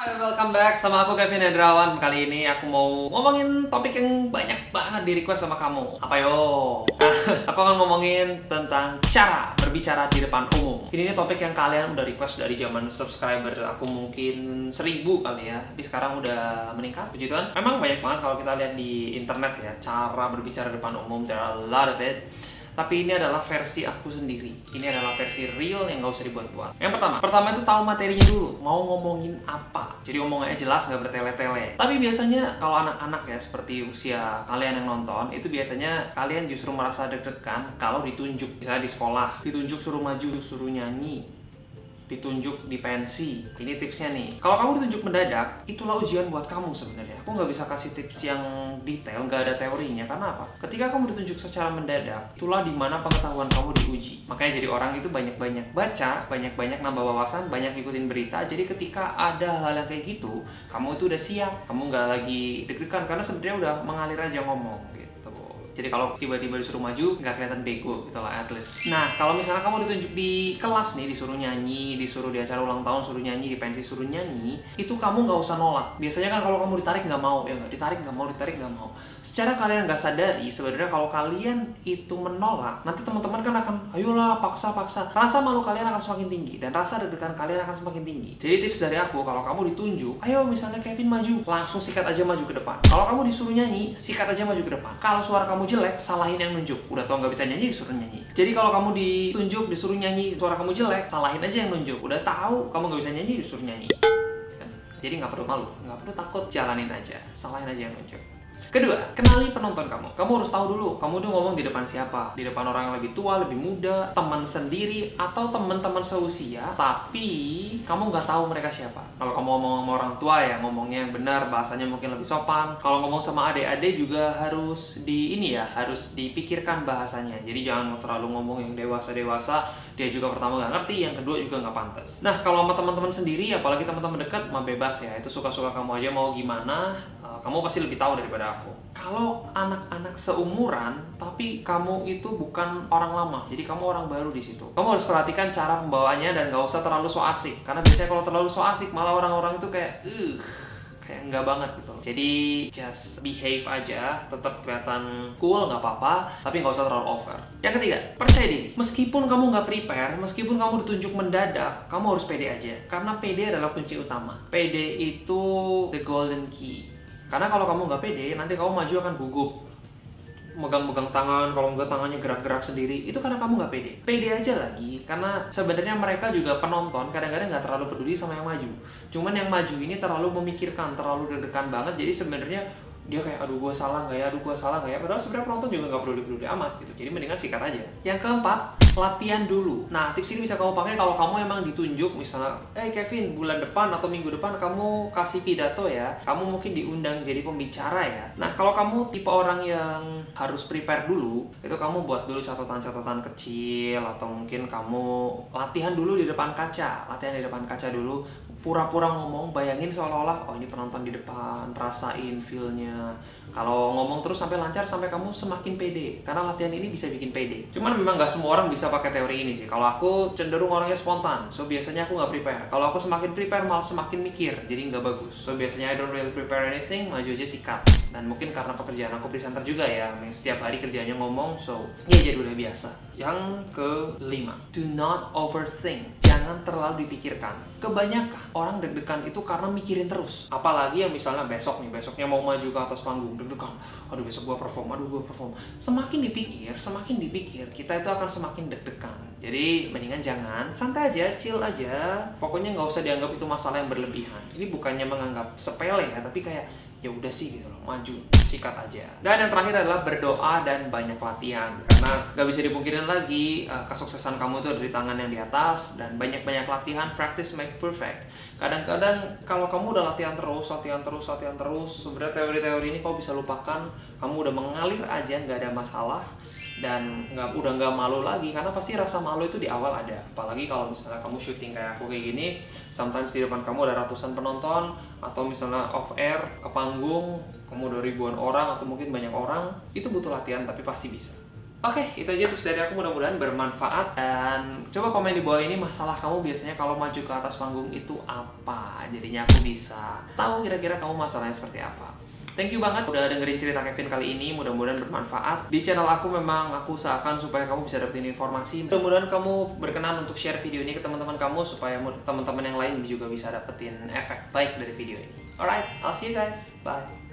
Welcome back sama aku Kevin Hendrawan. Kali ini aku mau ngomongin topik yang banyak banget di request sama kamu. Apa yo? Aku akan ngomongin tentang cara berbicara di depan umum. Ini topik yang kalian udah request dari zaman subscriber aku mungkin 1000 kali ya. Tapi sekarang udah meningkat, puji Tuhan. Memang banyak banget kalau kita lihat di internet ya, cara berbicara di depan umum. There are a lot of it. Tapi ini adalah versi aku sendiri. Ini adalah versi real yang gak usah dibuat-buat. Yang pertama itu tahu materinya dulu. Mau ngomongin apa. Jadi ngomongnya jelas, gak bertele-tele. Tapi biasanya kalau anak-anak ya, seperti usia kalian yang nonton, itu biasanya kalian justru merasa deg-degan kalau ditunjuk. Misalnya di sekolah, ditunjuk suruh maju, suruh nyanyi, ditunjuk di pensi. Ini tipsnya nih. Kalau kamu ditunjuk mendadak, itulah ujian buat kamu sebenarnya. Aku nggak bisa kasih tips yang detail, nggak ada teorinya. Karena apa? Ketika kamu ditunjuk secara mendadak, itulah dimana pengetahuan kamu diuji. Makanya jadi orang itu banyak-banyak baca, banyak-banyak nambah wawasan, banyak ikutin berita. Jadi ketika ada hal yang kayak gitu, kamu itu udah siap. Kamu nggak lagi deg-degan karena sebenarnya udah mengalir aja ngomong gitu. Jadi kalau tiba-tiba disuruh maju, nggak kelihatan bego gitu lah, at least. Nah, kalau misalnya kamu ditunjuk di kelas nih, disuruh nyanyi, disuruh di acara ulang tahun, suruh nyanyi, di pensi suruh nyanyi, itu kamu nggak usah nolak. Biasanya kan kalau kamu ditarik nggak mau, ya nggak, ditarik nggak mau, ditarik nggak mau. Secara kalian nggak sadari, sebenarnya kalau kalian itu menolak, nanti teman-teman kan akan, ayolah, paksa-paksa. Rasa malu kalian akan semakin tinggi, dan rasa deg-degan kalian akan semakin tinggi. Jadi tips dari aku, kalau kamu ditunjuk, ayo misalnya Kevin maju, langsung sikat aja maju ke depan. Kalau kamu disuruh nyanyi, sikat aja maju ke depan. Kalau suara kamu jelek, salahin yang nunjuk. Udah tau nggak bisa nyanyi, disuruh nyanyi. Jadi kalau kamu ditunjuk, disuruh nyanyi, suara kamu jelek, salahin aja yang nunjuk. Udah tahu kamu nggak bisa nyanyi, disuruh nyanyi. Jadi nggak perlu malu, nggak perlu takut, jalanin aja, salahin aja yang nunjuk. Kedua, kenali penonton kamu. Kamu harus tahu dulu, kamu tuh ngomong di depan siapa. Di depan orang yang lebih tua, lebih muda, teman sendiri, atau teman-teman seusia, tapi kamu nggak tahu mereka siapa. Kalau kamu ngomong sama orang tua ya, ngomongnya yang benar, bahasanya mungkin lebih sopan. Kalau ngomong sama adik-adik juga harus harus dipikirkan bahasanya. Jadi jangan terlalu ngomong yang dewasa-dewasa, dia juga pertama nggak ngerti, yang kedua juga nggak pantas. Nah, kalau sama teman-teman sendiri, apalagi teman-teman dekat, mah bebas ya. Itu suka-suka kamu aja mau gimana. Kamu pasti lebih tahu daripada aku. Kalau anak-anak seumuran, tapi kamu itu bukan orang lama, jadi kamu orang baru di situ. Kamu harus perhatikan cara pembawaannya dan gak usah terlalu so asik. Karena biasanya kalau terlalu so asik, malah orang-orang itu kayak enggak banget gitu. Jadi just behave aja, tetap kelihatan cool, nggak apa-apa, tapi nggak usah terlalu over. Yang ketiga, percaya diri. Meskipun kamu nggak prepare, meskipun kamu ditunjuk mendadak, kamu harus pede aja. Karena pede adalah kunci utama. Pede itu the golden key. Karena kalau kamu nggak pede, nanti kamu maju akan gugup. Megang-megang tangan, kalau nggak tangannya gerak-gerak sendiri, itu karena kamu nggak pede. Pede aja lagi, karena sebenarnya mereka juga penonton, kadang-kadang nggak terlalu peduli sama yang maju. Cuman yang maju ini terlalu memikirkan, terlalu deg-degan banget, jadi sebenarnya dia kayak, aduh gue salah nggak ya, padahal sebenarnya penonton juga nggak peduli amat gitu. Jadi mendingan sikat aja. Yang keempat, latihan dulu. Nah, tips ini bisa kamu pakai kalau kamu emang ditunjuk, misalnya, Kevin, bulan depan atau minggu depan kamu kasih pidato ya, kamu mungkin diundang jadi pembicara ya. Nah, kalau kamu tipe orang yang harus prepare dulu, itu kamu buat dulu catatan-catatan kecil, atau mungkin kamu latihan dulu di depan kaca, dulu, pura-pura ngomong, bayangin seolah-olah, oh ini penonton di depan, rasain feel-nya. Kalau ngomong terus sampai lancar, sampai kamu semakin pede, karena latihan ini bisa bikin pede. Cuman memang nggak semua orang bisa pakai teori ini sih. Kalau aku cenderung orangnya spontan, so biasanya aku nggak prepare. Kalau aku semakin prepare, malah semakin mikir, jadi nggak bagus. So biasanya I don't really prepare anything, maju aja sikat. Dan mungkin karena pekerjaan aku presenter juga ya, yang setiap hari kerjanya ngomong, so ya jadi udah biasa. Yang kelima, do not overthink. Jangan terlalu dipikirkan. Kebanyakan orang deg-degan itu karena mikirin terus. Apalagi yang misalnya besoknya mau maju ke atas panggung, deg-degan. Aduh besok gua perform. Semakin dipikir, kita itu akan semakin deg-degan. Jadi mendingan jangan, santai aja, chill aja. Pokoknya nggak usah dianggap itu masalah yang berlebihan. Ini bukannya menganggap sepele ya, tapi kayak ya udah sih gitu loh, maju, sikat aja. Dan yang terakhir adalah berdoa dan banyak latihan. Karena gak bisa dipungkirin lagi, kesuksesan kamu itu ada di tangan yang di atas, dan banyak-banyak latihan, practice make perfect. Kadang-kadang kalau kamu udah latihan terus, sebenarnya teori-teori ini kau bisa lupakan. Kamu udah mengalir aja, nggak ada masalah, dan udah nggak malu lagi, karena pasti rasa malu itu di awal ada. Apalagi kalau misalnya kamu syuting kayak aku kayak gini, sometimes di depan kamu ada ratusan penonton, atau misalnya off air ke panggung kamu udah ribuan orang atau mungkin banyak orang, itu butuh latihan, tapi pasti bisa. Oke, itu aja tips dari aku, mudah-mudahan bermanfaat. Dan coba komen di bawah ini masalah kamu biasanya kalau maju ke atas panggung itu apa. Jadinya aku bisa tahu kira-kira kamu masalahnya seperti apa. Thank you banget udah dengerin cerita Kevin kali ini, mudah-mudahan bermanfaat. Di channel aku memang aku usahakan supaya kamu bisa dapetin informasi. Mudah-mudahan kamu berkenan untuk share video ini ke teman-teman kamu supaya teman-teman yang lain juga bisa dapetin efek baik dari video ini. Alright, I'll see you guys. Bye.